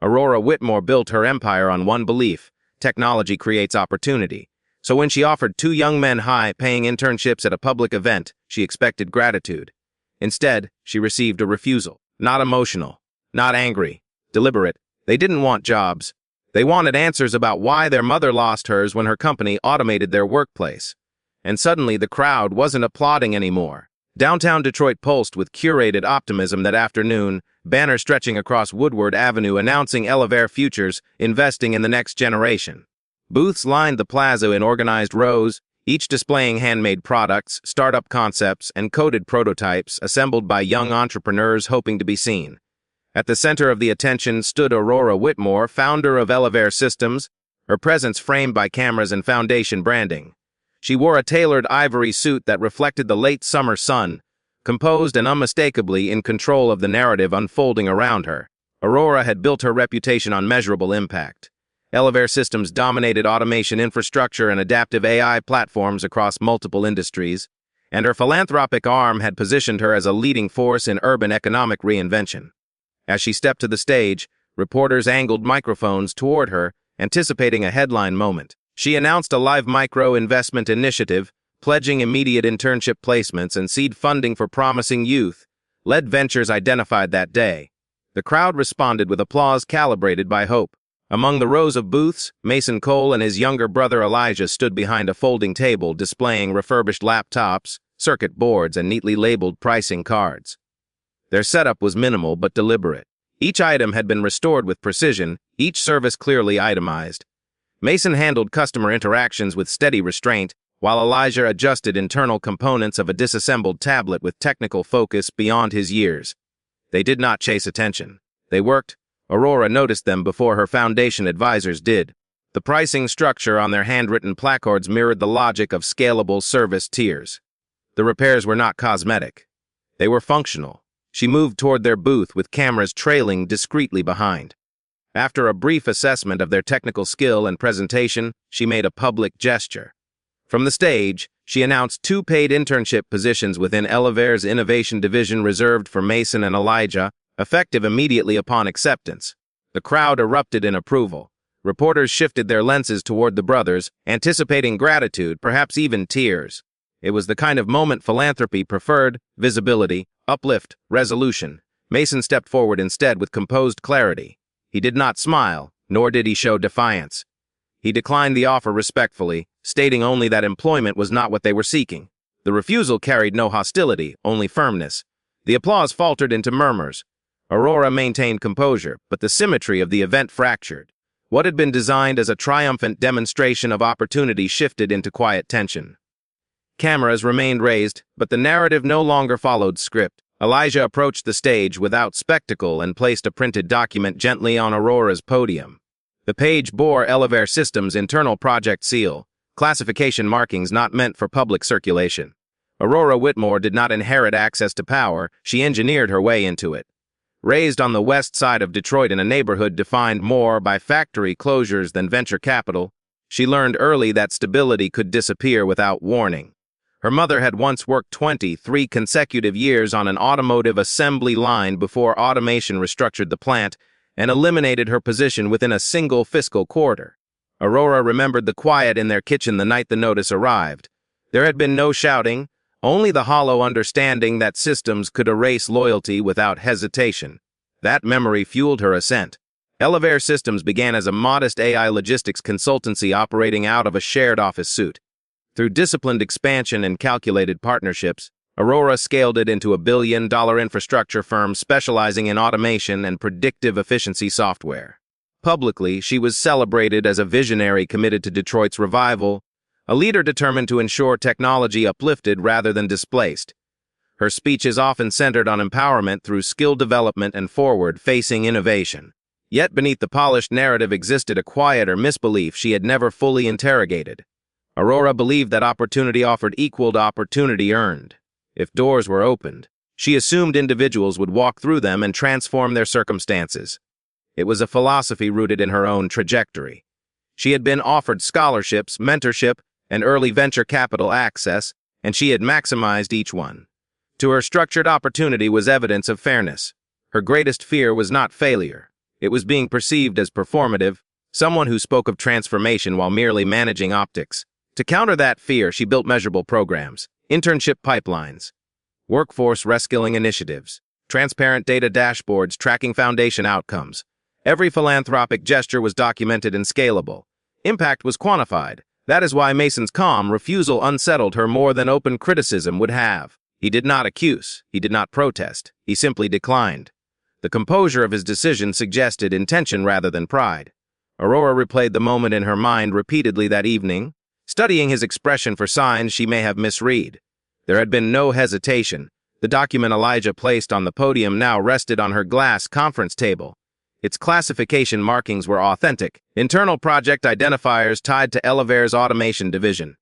Aurora Whitmore built her empire on one belief: technology creates opportunity. So when she offered two young men high-paying internships at a public event, she expected gratitude. Instead, she received a refusal. Not emotional, not angry, deliberate. They didn't want jobs. They wanted answers about why their mother lost hers when her company automated their workplace. And suddenly the crowd wasn't applauding anymore. Downtown Detroit pulsed with curated optimism that afternoon, banners stretching across Woodward Avenue announcing Billionaire futures, investing in the next generation. Booths lined the plaza in organized rows, each displaying handmade products, startup concepts, and coded prototypes assembled by young entrepreneurs hoping to be seen. At the center of the attention stood Aurora Whitmore, founder of Billionaire Systems, her presence framed by cameras and foundation branding. She wore a tailored ivory suit that reflected the late summer sun, composed and unmistakably in control of the narrative unfolding around her. Aurora had built her reputation on measurable impact. Billionaire Systems dominated automation infrastructure and adaptive AI platforms across multiple industries, and her philanthropic arm had positioned her as a leading force in urban economic reinvention. As she stepped to the stage, reporters angled microphones toward her, anticipating a headline moment. She announced a live micro-investment initiative, pledging immediate internship placements and seed funding for promising youth, led ventures identified that day. The crowd responded with applause calibrated by hope. Among the rows of booths, Mason Cole and his younger brother Elijah stood behind a folding table displaying refurbished laptops, circuit boards, and neatly labeled pricing cards. Their setup was minimal but deliberate. Each item had been restored with precision, each service clearly itemized. Mason handled customer interactions with steady restraint, while Elijah adjusted internal components of a disassembled tablet with technical focus beyond his years. They did not chase attention. They worked. Aurora noticed them before her foundation advisors did. The pricing structure on their handwritten placards mirrored the logic of scalable service tiers. The repairs were not cosmetic. They were functional. She moved toward their booth with cameras trailing discreetly behind. After a brief assessment of their technical skill and presentation, she made a public gesture. From the stage, she announced 2 paid internship positions within Billionaire's innovation division reserved for Mason and Elijah, effective immediately upon acceptance. The crowd erupted in approval. Reporters shifted their lenses toward the brothers, anticipating gratitude, perhaps even tears. It was the kind of moment philanthropy preferred: visibility, uplift, resolution. Mason stepped forward instead with composed clarity. He did not smile, nor did he show defiance. He declined the offer respectfully, stating only that employment was not what they were seeking. The refusal carried no hostility, only firmness. The applause faltered into murmurs. Aurora maintained composure, but the symmetry of the event fractured. What had been designed as a triumphant demonstration of opportunity shifted into quiet tension. Cameras remained raised, but the narrative no longer followed script. Elijah approached the stage without spectacle and placed a printed document gently on Aurora's podium. The page bore Billionaire Systems' internal project seal, classification markings not meant for public circulation. Aurora Whitmore did not inherit access to power, she engineered her way into it. Raised on the west side of Detroit in a neighborhood defined more by factory closures than venture capital, she learned early that stability could disappear without warning. Her mother had once worked 23 consecutive years on an automotive assembly line before automation restructured the plant and eliminated her position within a single fiscal quarter. Aurora remembered the quiet in their kitchen the night the notice arrived. There had been no shouting, only the hollow understanding that systems could erase loyalty without hesitation. That memory fueled her ascent. Billionaire Systems began as a modest AI logistics consultancy operating out of a shared office suite. Through disciplined expansion and calculated partnerships, Aurora scaled it into a billion-dollar infrastructure firm specializing in automation and predictive efficiency software. Publicly, she was celebrated as a visionary committed to Detroit's revival, a leader determined to ensure technology uplifted rather than displaced. Her speeches often centered on empowerment through skill development and forward-facing innovation. Yet beneath the polished narrative existed a quieter misbelief she had never fully interrogated. Aurora believed that opportunity offered equal to opportunity earned. If doors were opened, she assumed individuals would walk through them and transform their circumstances. It was a philosophy rooted in her own trajectory. She had been offered scholarships, mentorship, and early venture capital access, and she had maximized each one. To her, structured opportunity was evidence of fairness. Her greatest fear was not failure. It was being perceived as performative, someone who spoke of transformation while merely managing optics. To counter that fear, she built measurable programs, internship pipelines, workforce reskilling initiatives, transparent data dashboards tracking foundation outcomes. Every philanthropic gesture was documented and scalable. Impact was quantified. That is why Mason's calm refusal unsettled her more than open criticism would have. He did not accuse. He did not protest. He simply declined. The composure of his decision suggested intention rather than pride. Aurora replayed the moment in her mind repeatedly that evening, studying his expression for signs she may have misread. There had been no hesitation. The document Elijah placed on the podium now rested on her glass conference table. Its classification markings were authentic, internal project identifiers tied to Elevaire's automation division.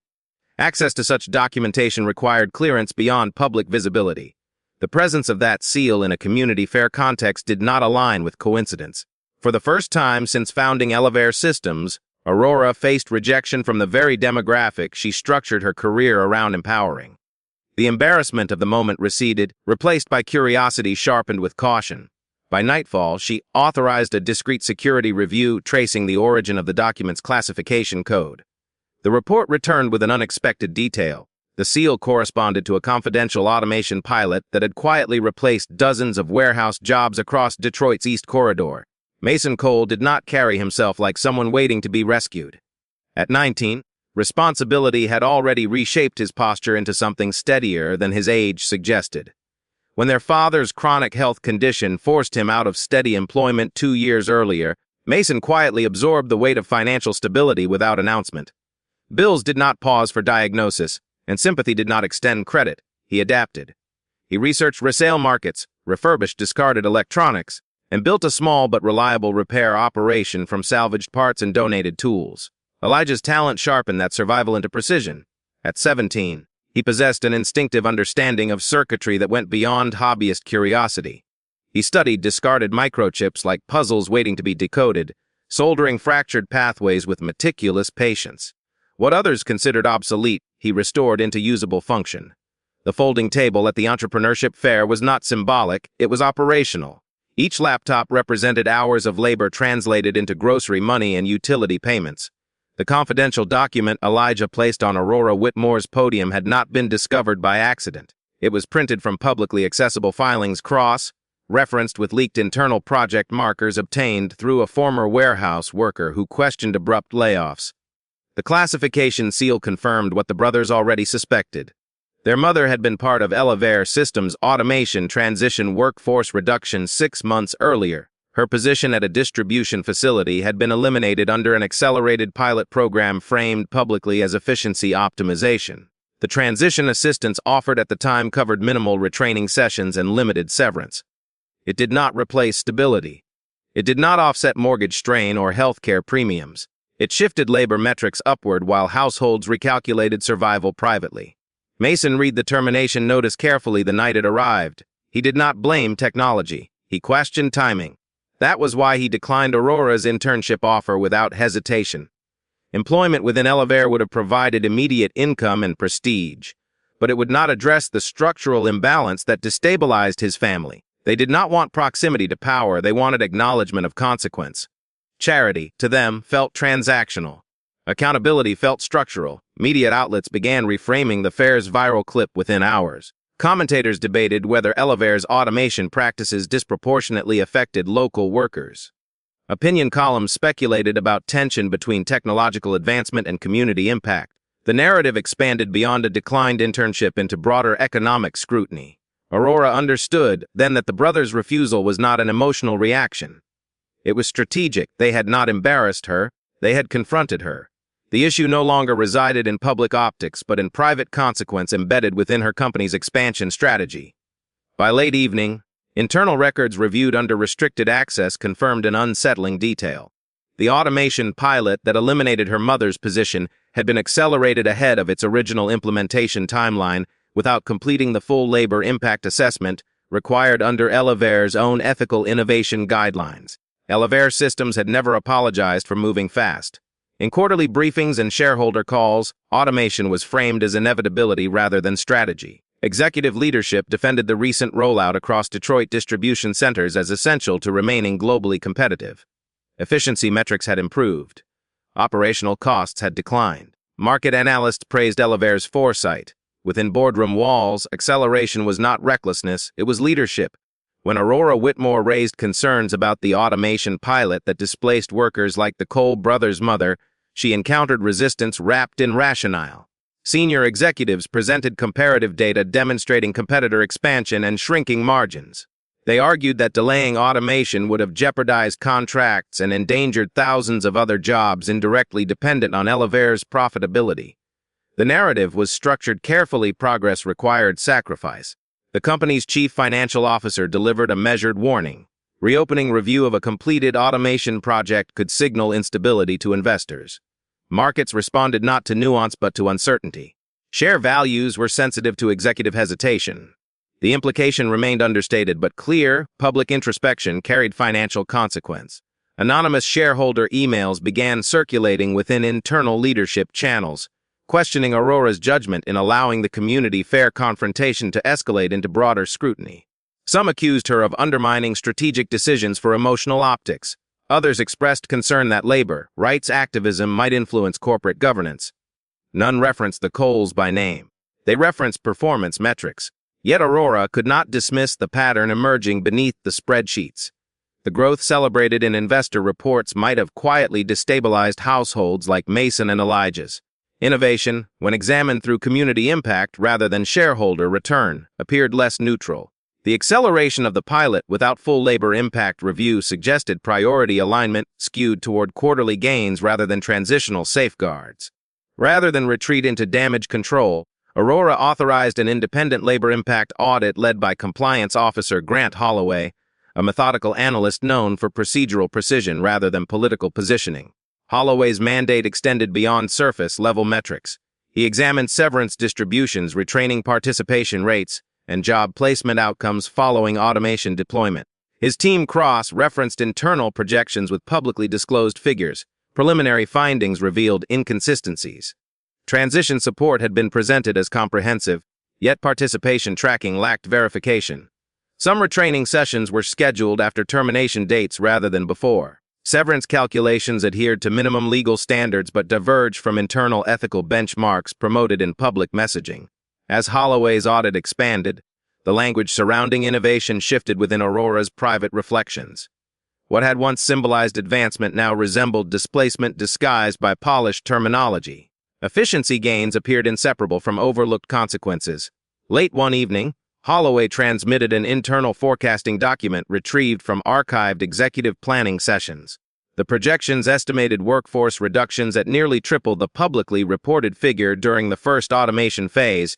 Access to such documentation required clearance beyond public visibility. The presence of that seal in a community fair context did not align with coincidence. For the first time since founding Elevaire Systems, Aurora faced rejection from the very demographic she structured her career around empowering. The embarrassment of the moment receded, replaced by curiosity sharpened with caution. By nightfall, she authorized a discreet security review tracing the origin of the document's classification code. The report returned with an unexpected detail. The seal corresponded to a confidential automation pilot that had quietly replaced dozens of warehouse jobs across Detroit's East Corridor. Mason Cole did not carry himself like someone waiting to be rescued. At 19, responsibility had already reshaped his posture into something steadier than his age suggested. When their father's chronic health condition forced him out of steady employment 2 years earlier, Mason quietly absorbed the weight of financial stability without announcement. Bills did not pause for diagnosis, and sympathy did not extend credit. He adapted. He researched resale markets, refurbished discarded electronics, and built a small but reliable repair operation from salvaged parts and donated tools. Elijah's talent sharpened that survival into precision. At 17, he possessed an instinctive understanding of circuitry that went beyond hobbyist curiosity. He studied discarded microchips like puzzles waiting to be decoded, soldering fractured pathways with meticulous patience. What others considered obsolete, he restored into usable function. The folding table at the entrepreneurship fair was not symbolic, it was operational. Each laptop represented hours of labor translated into grocery money and utility payments. The confidential document Elijah placed on Aurora Whitmore's podium had not been discovered by accident. It was printed from publicly accessible filings cross-referenced with leaked internal project markers obtained through a former warehouse worker who questioned abrupt layoffs. The classification seal confirmed what the brothers already suspected. Their mother had been part of Elevaire Systems' automation transition workforce reduction 6 months earlier. Her position at a distribution facility had been eliminated under an accelerated pilot program framed publicly as efficiency optimization. The transition assistance offered at the time covered minimal retraining sessions and limited severance. It did not replace stability. It did not offset mortgage strain or healthcare premiums. It shifted labor metrics upward while households recalculated survival privately. Mason read the termination notice carefully the night it arrived. He did not blame technology. He questioned timing. That was why he declined Aurora's internship offer without hesitation. Employment within Elevaire would have provided immediate income and prestige, but it would not address the structural imbalance that destabilized his family. They did not want proximity to power, they wanted acknowledgement of consequence. Charity, to them, felt transactional. Accountability felt structural. Media outlets began reframing the fair's viral clip within hours. Commentators debated whether Elevaire's automation practices disproportionately affected local workers. Opinion columns speculated about tension between technological advancement and community impact. The narrative expanded beyond a declined internship into broader economic scrutiny. Aurora understood then that the brothers' refusal was not an emotional reaction. It was strategic. They had not embarrassed her, they had confronted her. The issue no longer resided in public optics, but in private consequence embedded within her company's expansion strategy. By late evening, internal records reviewed under restricted access confirmed an unsettling detail. The automation pilot that eliminated her mother's position had been accelerated ahead of its original implementation timeline without completing the full labor impact assessment required under Elevaire's own ethical innovation guidelines. Elevaire Systems had never apologized for moving fast. In quarterly briefings and shareholder calls, automation was framed as inevitability rather than strategy. Executive leadership defended the recent rollout across Detroit distribution centers as essential to remaining globally competitive. Efficiency metrics had improved. Operational costs had declined. Market analysts praised Elevaire's foresight. Within boardroom walls, acceleration was not recklessness, it was leadership. When Aurora Whitmore raised concerns about the automation pilot that displaced workers like the Cole brothers' mother, she encountered resistance wrapped in rationale. Senior executives presented comparative data demonstrating competitor expansion and shrinking margins. They argued that delaying automation would have jeopardized contracts and endangered thousands of other jobs indirectly dependent on Elevaire's profitability. The narrative was structured carefully. Progress required sacrifice. The company's chief financial officer delivered a measured warning. Reopening review of a completed automation project could signal instability to investors. Markets responded not to nuance but to uncertainty. Share values were sensitive to executive hesitation. The implication remained understated but clear. Public introspection carried financial consequence. Anonymous shareholder emails began circulating within internal leadership channels, questioning Aurora's judgment in allowing the community fair confrontation to escalate into broader scrutiny. Some accused her of undermining strategic decisions for emotional optics. Others expressed concern that labor rights activism might influence corporate governance. None referenced the Coles by name. They referenced performance metrics. Yet Aurora could not dismiss the pattern emerging beneath the spreadsheets. The growth celebrated in investor reports might have quietly destabilized households like Mason and Elijah's. Innovation, when examined through community impact rather than shareholder return, appeared less neutral. The acceleration of the pilot without full labor impact review suggested priority alignment skewed toward quarterly gains rather than transitional safeguards. Rather than retreat into damage control, Aurora authorized an independent labor impact audit led by compliance officer Grant Holloway, a methodical analyst known for procedural precision rather than political positioning. Holloway's mandate extended beyond surface-level metrics. He examined severance distributions, retraining participation rates, and job placement outcomes following automation deployment. His team cross-referenced internal projections with publicly disclosed figures. Preliminary findings revealed inconsistencies. Transition support had been presented as comprehensive, yet participation tracking lacked verification. Some retraining sessions were scheduled after termination dates rather than before. Severance calculations adhered to minimum legal standards but diverged from internal ethical benchmarks promoted in public messaging. As Holloway's audit expanded, the language surrounding innovation shifted within Aurora's private reflections. What had once symbolized advancement now resembled displacement disguised by polished terminology. Efficiency gains appeared inseparable from overlooked consequences. Late one evening, Holloway transmitted an internal forecasting document retrieved from archived executive planning sessions. The projections estimated workforce reductions at nearly triple the publicly reported figure during the first automation phase,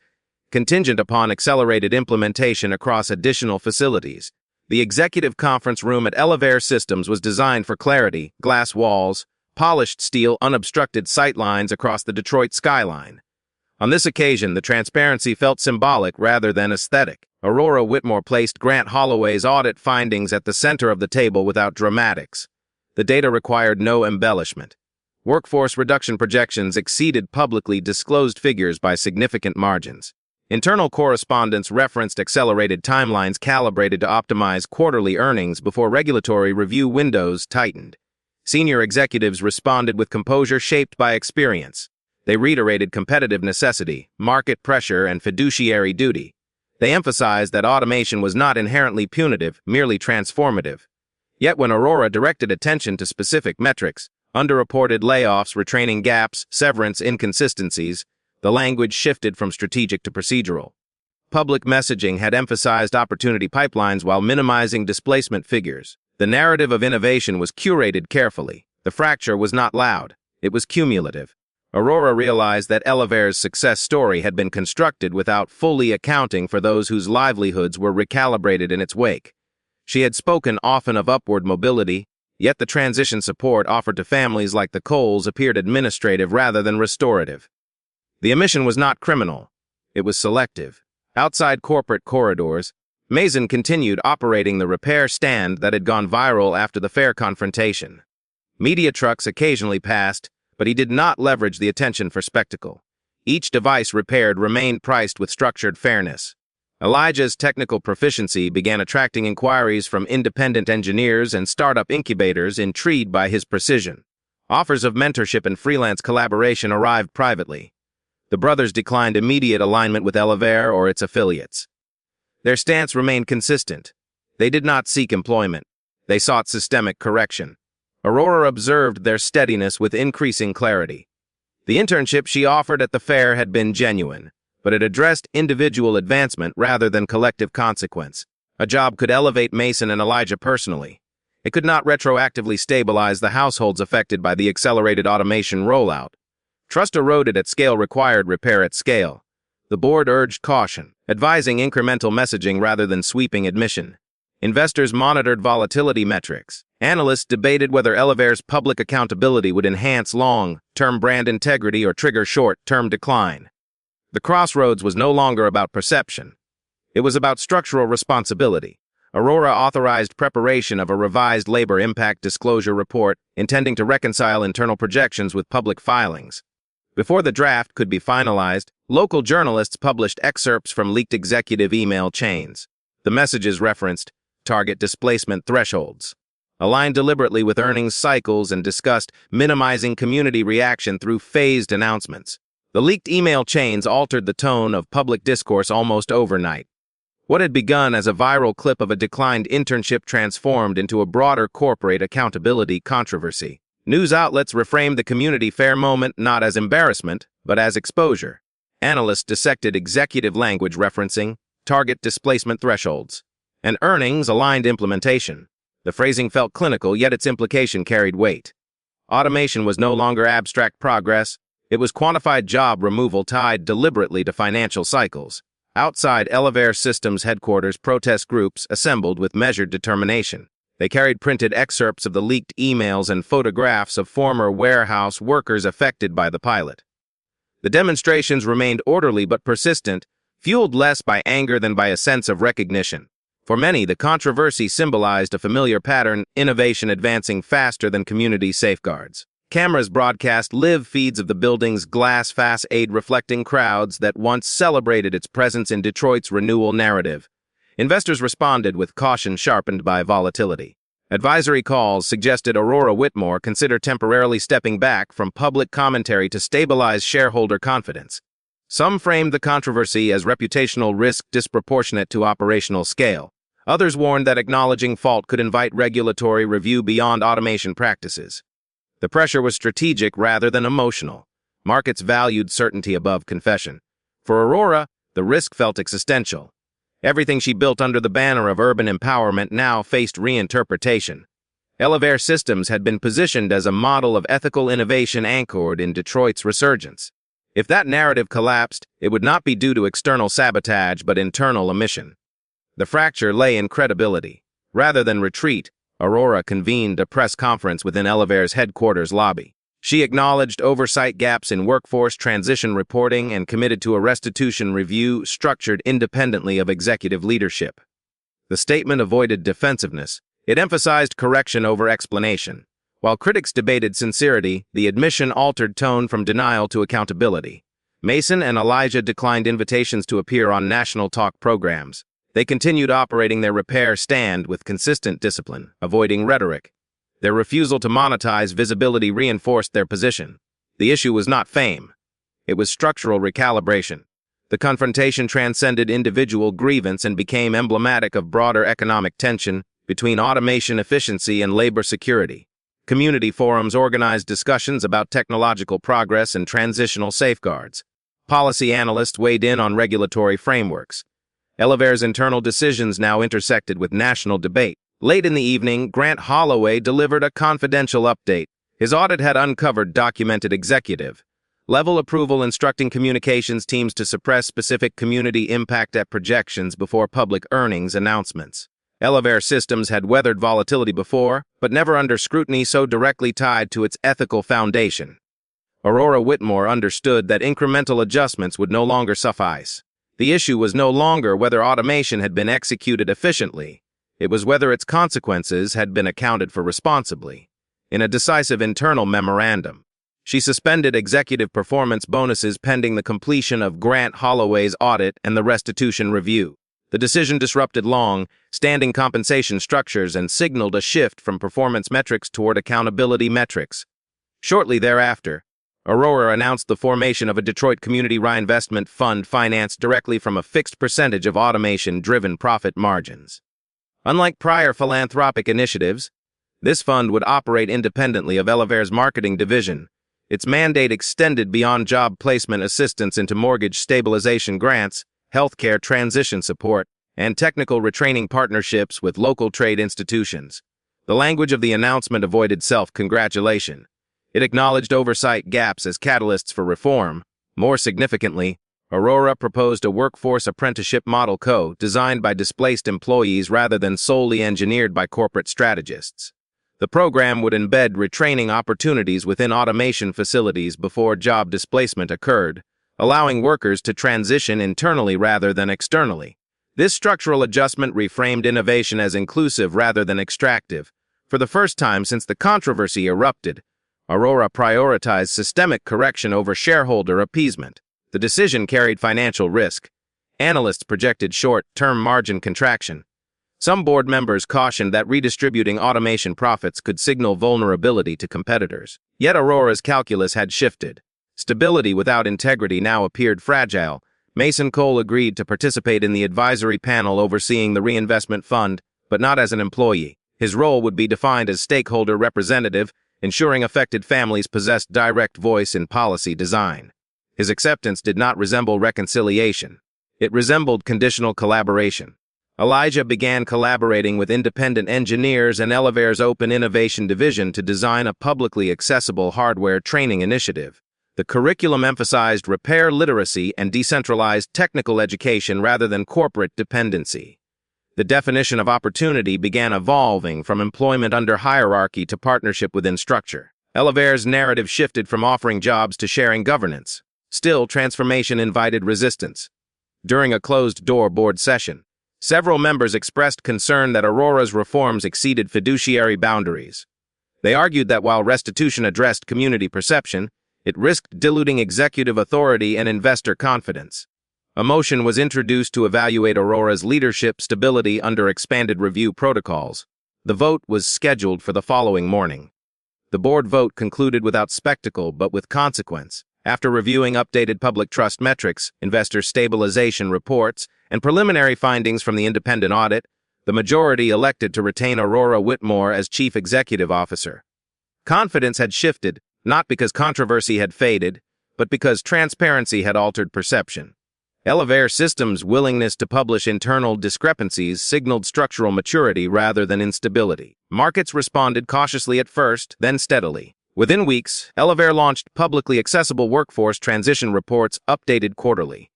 contingent upon accelerated implementation across additional facilities. The executive conference room at Elevaire Systems was designed for clarity: glass walls, polished steel, unobstructed sightlines across the Detroit skyline. On this occasion, the transparency felt symbolic rather than aesthetic. Aurora Whitmore placed Grant Holloway's audit findings at the center of the table without dramatics. The data required no embellishment. Workforce reduction projections exceeded publicly disclosed figures by significant margins. Internal correspondence referenced accelerated timelines calibrated to optimize quarterly earnings before regulatory review windows tightened. Senior executives responded with composure shaped by experience. They reiterated competitive necessity, market pressure, and fiduciary duty. They emphasized that automation was not inherently punitive, merely transformative. Yet when Aurora directed attention to specific metrics, underreported layoffs, retraining gaps, severance inconsistencies, the language shifted from strategic to procedural. Public messaging had emphasized opportunity pipelines while minimizing displacement figures. The narrative of innovation was curated carefully. The fracture was not loud. It was cumulative. Aurora realized that Elevaire's success story had been constructed without fully accounting for those whose livelihoods were recalibrated in its wake. She had spoken often of upward mobility, yet the transition support offered to families like the Coles appeared administrative rather than restorative. The omission was not criminal. It was selective. Outside corporate corridors, Mason continued operating the repair stand that had gone viral after the fair confrontation. Media trucks occasionally passed, but he did not leverage the attention for spectacle. Each device repaired remained priced with structured fairness. Elijah's technical proficiency began attracting inquiries from independent engineers and startup incubators intrigued by his precision. Offers of mentorship and freelance collaboration arrived privately. The brothers declined immediate alignment with Billionaire or its affiliates. Their stance remained consistent. They did not seek employment. They sought systemic correction. Aurora observed their steadiness with increasing clarity. The internship she offered at the fair had been genuine, but it addressed individual advancement rather than collective consequence. A job could elevate Mason and Elijah personally. It could not retroactively stabilize the households affected by the accelerated automation rollout. Trust eroded at scale required repair at scale. The board urged caution, advising incremental messaging rather than sweeping admission. Investors monitored volatility metrics. Analysts debated whether Billionaire's public accountability would enhance long-term brand integrity or trigger short-term decline. The crossroads was no longer about perception. It was about structural responsibility. Aurora authorized preparation of a revised labor impact disclosure report intending to reconcile internal projections with public filings. Before the draft could be finalized, local journalists published excerpts from leaked executive email chains. The messages referenced target displacement thresholds, aligned deliberately with earnings cycles, and discussed minimizing community reaction through phased announcements. The leaked email chains altered the tone of public discourse almost overnight. What had begun as a viral clip of a declined internship transformed into a broader corporate accountability controversy. News outlets reframed the community fair moment not as embarrassment, but as exposure. Analysts dissected executive language referencing target displacement thresholds and earnings-aligned implementation. The phrasing felt clinical, yet its implication carried weight. Automation was no longer abstract progress. It was quantified job removal tied deliberately to financial cycles. Outside Billionaire Systems headquarters, protest groups assembled with measured determination. They carried printed excerpts of the leaked emails and photographs of former warehouse workers affected by the pilot. The demonstrations remained orderly but persistent, fueled less by anger than by a sense of recognition. For many, the controversy symbolized a familiar pattern, innovation advancing faster than community safeguards. Cameras broadcast live feeds of the building's glass facade reflecting crowds that once celebrated its presence in Detroit's renewal narrative. Investors responded with caution sharpened by volatility. Advisory calls suggested Aurora Whitmore consider temporarily stepping back from public commentary to stabilize shareholder confidence. Some framed the controversy as reputational risk disproportionate to operational scale. Others warned that acknowledging fault could invite regulatory review beyond automation practices. The pressure was strategic rather than emotional. Markets valued certainty above confession. For Aurora, the risk felt existential. Everything she built under the banner of urban empowerment now faced reinterpretation. Billionaire Systems had been positioned as a model of ethical innovation anchored in Detroit's resurgence. If that narrative collapsed, it would not be due to external sabotage but internal omission. The fracture lay in credibility. Rather than retreat, Aurora convened a press conference within Billionaire's headquarters lobby. She acknowledged oversight gaps in workforce transition reporting and committed to a restitution review structured independently of executive leadership. The statement avoided defensiveness. It emphasized correction over explanation. While critics debated sincerity, the admission altered tone from denial to accountability. Mason and Elijah declined invitations to appear on national talk programs. They continued operating their repair stand with consistent discipline, avoiding rhetoric. Their refusal to monetize visibility reinforced their position. The issue was not fame. It was structural recalibration. The confrontation transcended individual grievance and became emblematic of broader economic tension between automation efficiency and labor security. Community forums organized discussions about technological progress and transitional safeguards. Policy analysts weighed in on regulatory frameworks. Billionaire's internal decisions now intersected with national debate. Late in the evening, Grant Holloway delivered a confidential update. His audit had uncovered documented executive-level approval instructing communications teams to suppress specific community impact at projections before public earnings announcements. Billionaire Systems had weathered volatility before, but never under scrutiny so directly tied to its ethical foundation. Aurora Whitmore understood that incremental adjustments would no longer suffice. The issue was no longer whether automation had been executed efficiently. It was whether its consequences had been accounted for responsibly. In a decisive internal memorandum, She suspended executive performance bonuses pending the completion of Grant Holloway's audit and the restitution review. The decision disrupted long-standing compensation structures and signaled a shift from performance metrics toward accountability metrics. Shortly thereafter, Aurora announced the formation of a Detroit Community Reinvestment Fund financed directly from a fixed percentage of automation-driven profit margins. Unlike prior philanthropic initiatives, this fund would operate independently of Elevair's marketing division. Its mandate extended beyond job placement assistance into mortgage stabilization grants, healthcare transition support, and technical retraining partnerships with local trade institutions. The language of the announcement avoided self-congratulation. It acknowledged oversight gaps as catalysts for reform. More significantly, Aurora proposed a workforce apprenticeship model designed by displaced employees rather than solely engineered by corporate strategists. The program would embed retraining opportunities within automation facilities before job displacement occurred, allowing workers to transition internally rather than externally. This structural adjustment reframed innovation as inclusive rather than extractive. For the first time since the controversy erupted, Aurora prioritized systemic correction over shareholder appeasement. The decision carried financial risk. Analysts projected short-term margin contraction. Some board members cautioned that redistributing automation profits could signal vulnerability to competitors. Yet Aurora's calculus had shifted. Stability without integrity now appeared fragile. Mason Cole agreed to participate in the advisory panel overseeing the reinvestment fund, but not as an employee. His role would be defined as stakeholder representative, ensuring affected families possessed direct voice in policy design. His acceptance did not resemble reconciliation. It resembled conditional collaboration. Elijah began collaborating with independent engineers and Elevair's Open Innovation Division to design a publicly accessible hardware training initiative. The curriculum emphasized repair literacy and decentralized technical education rather than corporate dependency. The definition of opportunity began evolving from employment under hierarchy to partnership within structure. Elevair's narrative shifted from offering jobs to sharing governance. Still, transformation invited resistance. During a closed-door board session, several members expressed concern that Aurora's reforms exceeded fiduciary boundaries. They argued that while restitution addressed community perception, it risked diluting executive authority and investor confidence. A motion was introduced to evaluate Aurora's leadership stability under expanded review protocols. The vote was scheduled for the following morning. The board vote concluded without spectacle but with consequence. After reviewing updated public trust metrics, investor stabilization reports, and preliminary findings from the independent audit, the majority elected to retain Aurora Whitmore as chief executive officer. Confidence had shifted, not because controversy had faded, but because transparency had altered perception. Elevair Systems' willingness to publish internal discrepancies signaled structural maturity rather than instability. Markets responded cautiously at first, then steadily. Within weeks, Elevair launched publicly accessible workforce transition reports updated quarterly.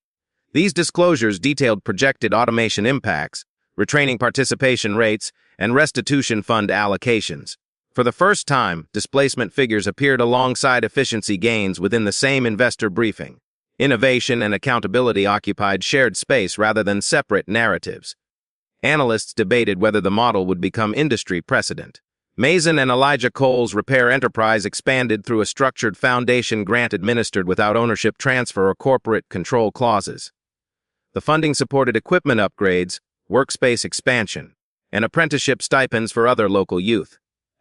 These disclosures detailed projected automation impacts, retraining participation rates, and restitution fund allocations. For the first time, displacement figures appeared alongside efficiency gains within the same investor briefing. Innovation and accountability occupied shared space rather than separate narratives. Analysts debated whether the model would become industry precedent. Mason and Elijah Cole's repair enterprise expanded through a structured foundation grant administered without ownership transfer or corporate control clauses. The funding supported equipment upgrades, workspace expansion, and apprenticeship stipends for other local youth.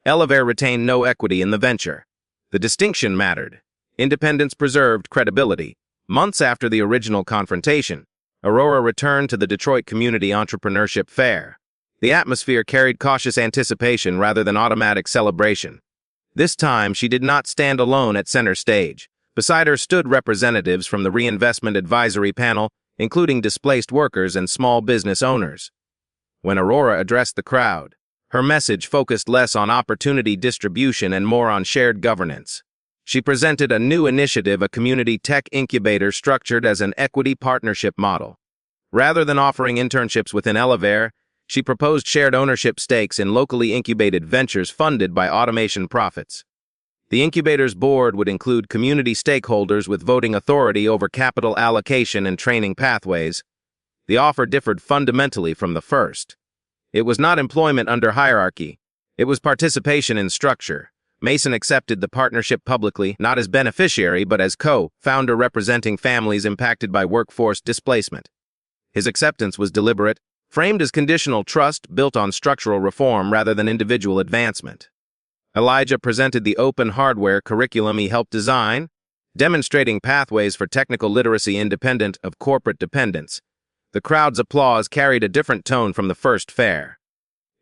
Elevair retained no equity in the venture. The distinction mattered. Independence preserved credibility. Months after the original confrontation, Aurora returned to the Detroit Community Entrepreneurship Fair. The atmosphere carried cautious anticipation rather than automatic celebration. This time, she did not stand alone at center stage. Beside her stood representatives from the Reinvestment Advisory Panel, including displaced workers and small business owners. When Aurora addressed the crowd, her message focused less on opportunity distribution and more on shared governance. She presented a new initiative, a community tech incubator structured as an equity partnership model. Rather than offering internships within Elevair, she proposed shared ownership stakes in locally incubated ventures funded by automation profits. The incubator's board would include community stakeholders with voting authority over capital allocation and training pathways. The offer differed fundamentally from the first. It was not employment under hierarchy. It was participation in structure. Mason accepted the partnership publicly, not as beneficiary but as co-founder representing families impacted by workforce displacement. His acceptance was deliberate, framed as conditional trust built on structural reform rather than individual advancement. Elijah presented the open hardware curriculum he helped design, demonstrating pathways for technical literacy independent of corporate dependence. The crowd's applause carried a different tone from the first fair.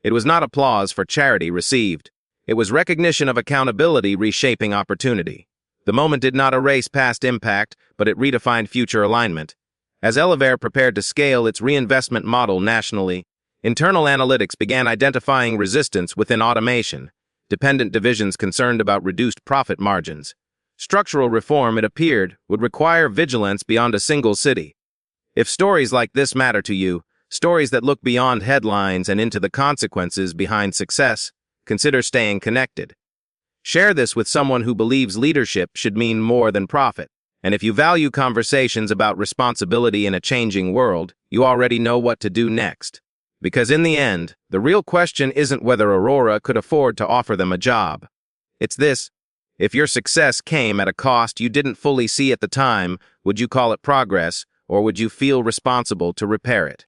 It was not applause for charity received. It was recognition of accountability reshaping opportunity. The moment did not erase past impact, but it redefined future alignment. As Elevair prepared to scale its reinvestment model nationally, internal analytics began identifying resistance within automation, dependent divisions concerned about reduced profit margins. Structural reform, it appeared, would require vigilance beyond a single city. If stories like this matter to you, stories that look beyond headlines and into the consequences behind success, consider staying connected. Share this with someone who believes leadership should mean more than profit. And if you value conversations about responsibility in a changing world, you already know what to do next. Because in the end, the real question isn't whether Aurora could afford to offer them a job. It's this: if your success came at a cost you didn't fully see at the time, would you call it progress, or would you feel responsible to repair it?